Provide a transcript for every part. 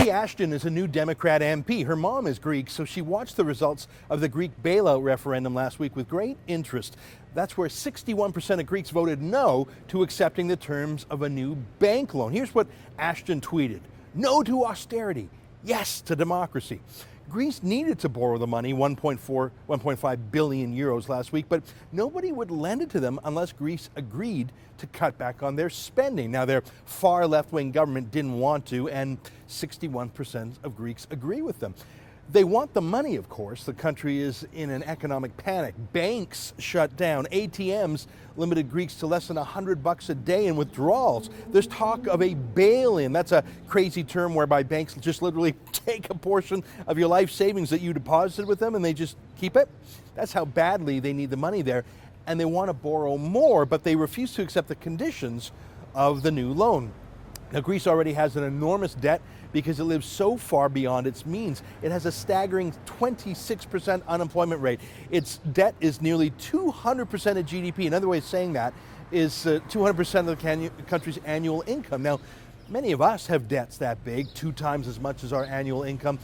Niki Ashton is a new Democrat MP. Her mom is Greek, so she watched the results of the Greek bailout referendum last week with great interest. That's where 61% of Greeks voted no to accepting the terms of a new bank loan. Here's what Ashton tweeted: "No to austerity, yes to democracy." Greece needed to borrow the money, 1.5 billion euros last week, but nobody would lend it to them unless Greece agreed to cut back on their spending. Now, their far left-wing government didn't want to, and 61% of Greeks agree with them. They want the money, of course. The country is in an economic panic. Banks shut down. ATMs limited Greeks to less than $100 a day in withdrawals. There's talk of a bail-in. That's a crazy term whereby banks just literally take a portion of your life savings that you deposited with them and they just keep it. That's how badly they need the money there. And they want to borrow more, but they refuse to accept the conditions of the new loan. Now, Greece already has an enormous debt because it lives so far beyond its means. It has a staggering 26% unemployment rate. Its debt is nearly 200% of GDP. Another way of saying that is 200% of the country's annual income. Now, many of us have debts that big, 2 times as much as our annual income,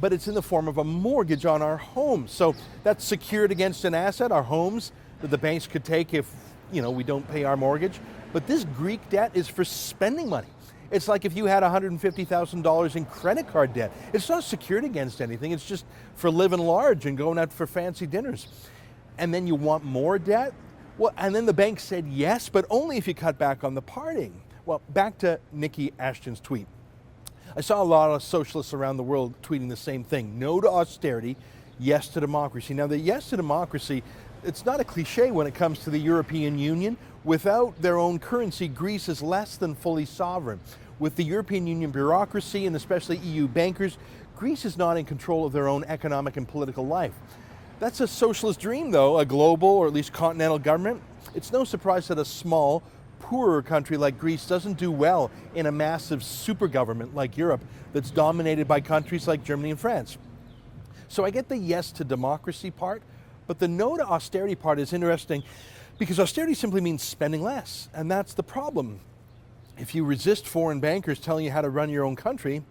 but it's in the form of a mortgage on our homes. So that's secured against an asset, our homes, that the banks could take if, we don't pay our mortgage. But this Greek debt is for spending money. It's like if you had $150,000 in credit card debt. It's not secured against anything. It's just for living large and going out for fancy dinners. And then you want more debt? Well, and then the bank said yes, but only if you cut back on the partying. Well, back to Niki Ashton's tweet. I saw a lot of socialists around the world tweeting the same thing. No to austerity, yes to democracy. Now, the yes to democracy, it's not a cliche when it comes to the European Union. Without their own currency, Greece is less than fully sovereign. With the European Union bureaucracy and especially EU bankers, Greece is not in control of their own economic and political life. That's a socialist dream, though, a global or at least continental government. It's no surprise that a small, poorer country like Greece doesn't do well in a massive super government like Europe that's dominated by countries like Germany and France. So I get the yes to democracy part, but the no to austerity part is interesting because austerity simply means spending less, and that's the problem. If you resist foreign bankers telling you how to run your own country,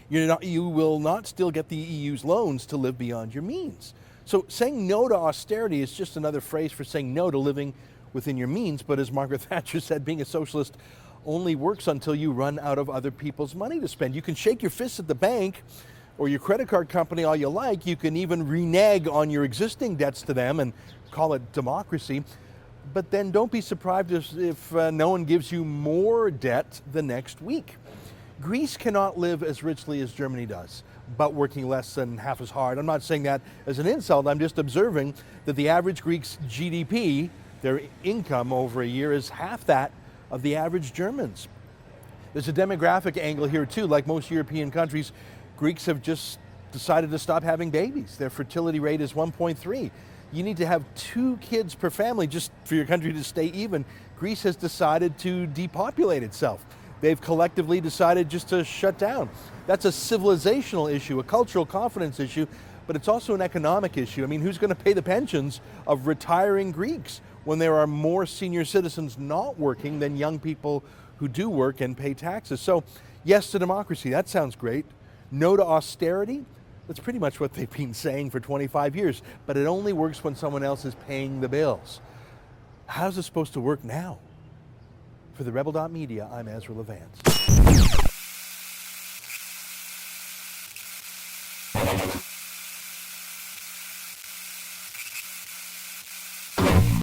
you will not still get the EU's loans to live beyond your means. So saying no to austerity is just another phrase for saying no to living within your means, but as Margaret Thatcher said, being a socialist only works until you run out of other people's money to spend. You can shake your fists at the bank or your credit card company all you like. You can even renege on your existing debts to them and call it democracy. But then don't be surprised if no one gives you more debt the next week. Greece cannot live as richly as Germany does, but working less than half as hard. I'm not saying that as an insult. I'm just observing that the average Greek's GDP, their income over a year, is half that of the average German's. There's a demographic angle here too. Like most European countries, Greeks have just decided to stop having babies. Their fertility rate is 1.3. You need to have 2 kids per family just for your country to stay even. Greece has decided to depopulate itself. They've collectively decided just to shut down. That's a civilizational issue, a cultural confidence issue, but it's also an economic issue. I mean, who's going to pay the pensions of retiring Greeks when there are more senior citizens not working than young people who do work and pay taxes? So, yes to democracy, that sounds great. No to austerity, that's pretty much what they've been saying for 25 years, but it only works when someone else is paying the bills. How's it supposed to work now? For TheRebel.media, I'm Ezra Levant.